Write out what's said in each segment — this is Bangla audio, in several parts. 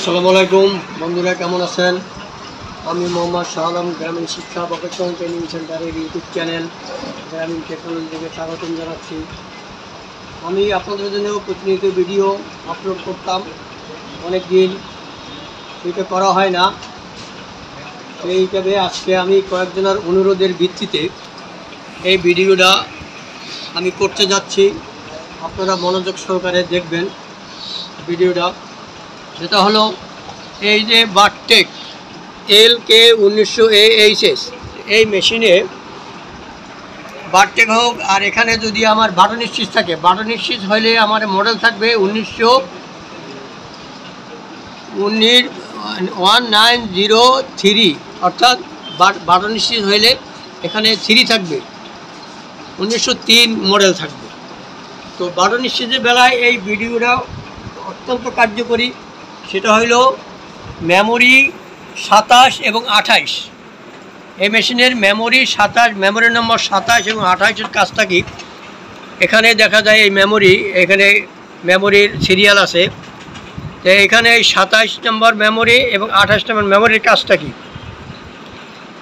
আসসালামু আলাইকুম বন্ধুরা, কেমন আছেন? আমি মোহাম্মদ শাহ আলম, গ্রামীণ শিক্ষা ভোকেশনাল ট্রেনিং সেন্টারের ইউটিউব চ্যানেল গ্রামীণ টেকনোলজি থেকে স্বাগতম জানাচ্ছি। আমি আপনাদের জন্য প্রতিনিয়ত ভিডিও আপলোড করতাম, অনেক দিন সেটা করা হয় না। সেই হিসাবে আজকে আমি কয়েকজনের অনুরোধের ভিত্তিতে এই ভিডিওটা আমি করতে যাচ্ছি। আপনারা মনোযোগ সহকারে দেখবেন ভিডিওটা। যেটা হলো এই যে বারটেক LK1900AHS, এই মেশিনে বারটেক হোক আর এখানে যদি আমার বাটন স্টিচ থাকে, বাটন স্টিচ হলে আমার মডেল থাকবে 1903, অর্থাৎ বাটন স্টিচ হইলে এখানে 3 থাকবে, 1903 মডেল থাকবে। তো বাটন স্টিচের বেলায় এই ভিডিওটা অত্যন্ত কার্যকরী। সেটা হইল মেমোরি 27 এবং 28। এই মেশিনের মেমোরি 27, মেমোরি নম্বর 27 এবং 28-এর কাজটা কি, এখানে দেখা যায় এই এখানে মেমোরির সিরিয়াল আছে। তো এখানে 27 নম্বর মেমোরি এবং 28 নম্বর মেমোরির কাজটা কি,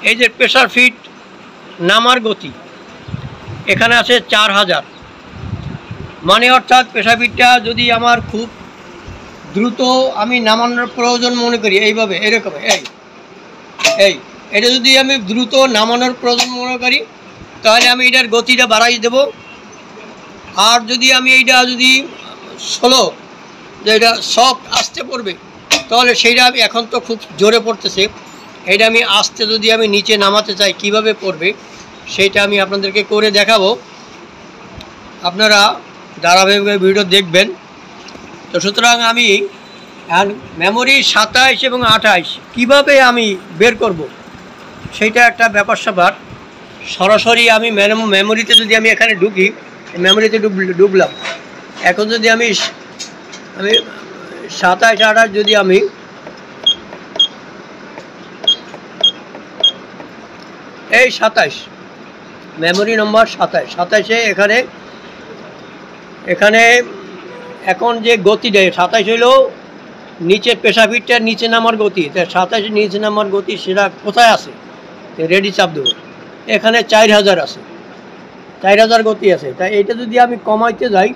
এই যে প্রেসার ফিট নামার গতি এখানে আছে 4000, মানে অর্থাৎ প্রেসার ফিটটা যদি আমার খুব দ্রুত আমি নামানোর প্রয়োজন মনে করি, এইভাবে এরকম এটা যদি আমি দ্রুত নামানোর প্রয়োজন মনে করি, তাহলে আমি এটার গতিটা বাড়াই দেব। আর যদি আমি এইটা যদি স্লো, যে এটা সফট আস্তে পড়বে, তাহলে সেইটা আমি এখন তো খুব জোরে পড়তেছে, এটা আমি আস্তে যদি আমি নিচে নামাতে চাই কিভাবে পড়বে সেইটা আমি আপনাদেরকে করে দেখাবো। আপনারা ধারাবাহিকভাবে ভিডিও দেখবেন। তো সুতরাং আমি মেমোরি 27 এবং 28 কিভাবে আমি বের করব সেইটা একটা ব্যাপার স্যাপার। সরাসরি আমি মেমোরিতে যদি আমি এখানে ঢুকি, মেমোরিতে ডুবলাম। এখন যদি আমি 27, 28 যদি আমি এই 27 মেমোরি নম্বর 27-এ এখানে এখন যে গতিটা 27 হইল নিচে প্রেসার ফিটটার নিচে নামার গতি, 27 নিচে নামার গতি সেটা কোথায় আছে, রেডি চাপ দেবো। এখানে 4000 আছে, 4000 গতি আছে। তাই এটা যদি আমি কমাইতে যাই,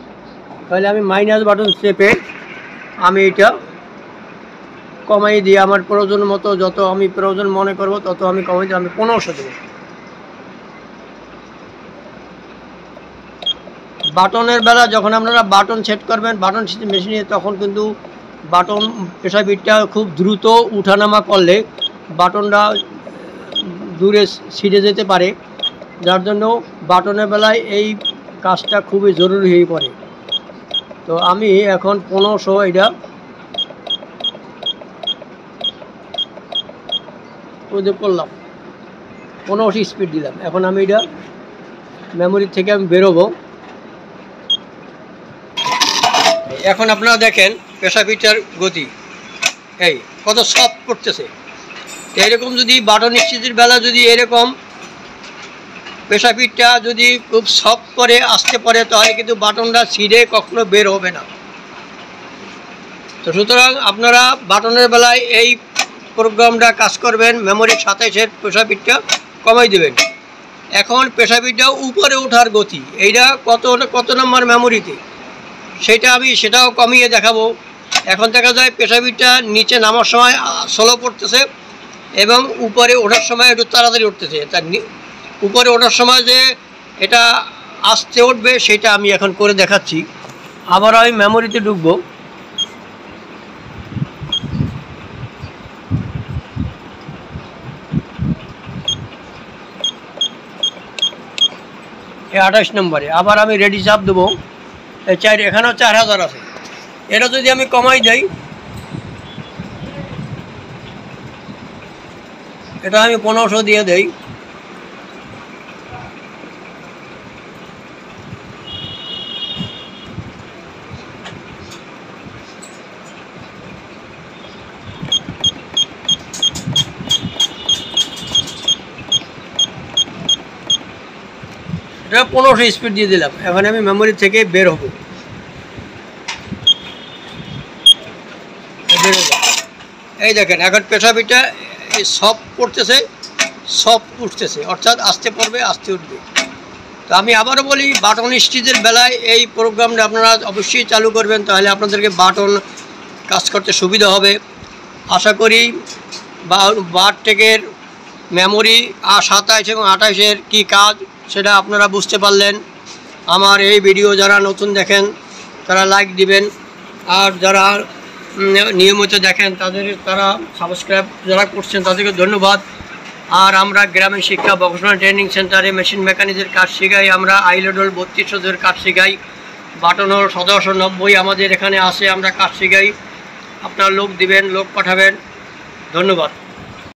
তাহলে আমি মাইনাস বাটন চেপে আমি এটা কমাই দিয়ে আমার প্রয়োজন মতো যত আমি প্রয়োজন মনে করব তত আমি কমাই দিয়ে আমি 1500 দেবো। বাটনের বেলা যখন আপনারা বাটন সেট করবেন, বাটন মেশিনে, তখন কিন্তু বাটন প্রেসার ফিটটা খুব দ্রুত উঠানামা করলে বাটনটা দূরে ছিঁড়ে যেতে পারে, যার জন্য বাটনের বেলায় এই কাজটা খুবই জরুরি হয়ে পড়ে। তো আমি এখন 1500 এটা করলাম, 1500 স্পিড দিলাম। এখন আমি এটা মেমোরি থেকে আমি বেরোবো। এখন আপনারা দেখেন প্রেসার ফিটটার গতি এই কত সফট করতেছে। এরকম যদি বাটন স্টিচের বেলা যদি এরকম প্রেসার ফিটটা যদি খুব সফট করে আসতে পারে, তাহলে কিন্তু বাটনটা ছিঁড়ে কখনো বের হবে না। তো সুতরাং আপনারা বাটনের বেলায় এই প্রোগ্রামটা কাজ করবেন, মেমোরি 27-এর প্রেসার ফিটটা কমাই দেবেন। এখন প্রেসার ফিটটা উপরে ওঠার গতি, এইটা কত নম্বর মেমোরিতে সেটাও কমিয়ে দেখাবো। এখন দেখা যায় প্রেসার ফিটটা নিচে নামার সময় স্লো পড়তেছে এবং উপরে ওঠার সময় একটু তাড়াতাড়ি উঠতেছে। তার উপরে ওঠার সময় যে এটা আস্তে উঠবে সেটা আমি এখন করে দেখাচ্ছি। আবার আমি মেমোরিতে ঢুকবো। এই 28 নম্বরে আবার আমি রেডি চাপ দেবো। এখানেও 4000 আছে। এটা যদি আমি কমাই যাই, এটা আমি 1500 দিয়ে দেই। এটা 1500 স্পিড দিয়ে দিলাম। এখন আমি মেমোরি থেকে বের হব। এই দেখেন এখন পেশাবিটা এই সব পড়তেছে, সব উঠতেছে, অর্থাৎ আস্তে পড়বে আস্তে উঠবে। তো আমি আবারও বলি, বাটন স্টিচের বেলায় এই প্রোগ্রামটা আপনারা অবশ্যই চালু করবেন, তাহলে আপনাদেরকে বাটন কাজ করতে সুবিধা হবে। আশা করি বারটেকের মেমোরি 27 এবং 28-এর কী কাজ সেটা আপনারা বুঝতে পারলেন। আমার এই ভিডিও যারা নতুন দেখেন তারা লাইক দিবেন, আর যারা নিয়মিত দেখেন তারা সাবস্ক্রাইব যারা করছেন তাদেরকে ধন্যবাদ। আর আমরা গ্রামীণ শিক্ষা ভোকেশনাল ট্রেনিং সেন্টারে মেশিন মেকানিকের কাজ শেখাই। আমরা আইলেডল 3200 কাজ শেখাই, বাটন হল 1790 আমাদের এখানে আসে, আমরা কাজ শেখাই। আপনারা লোক দিবেন, লোক পাঠাবেন। ধন্যবাদ।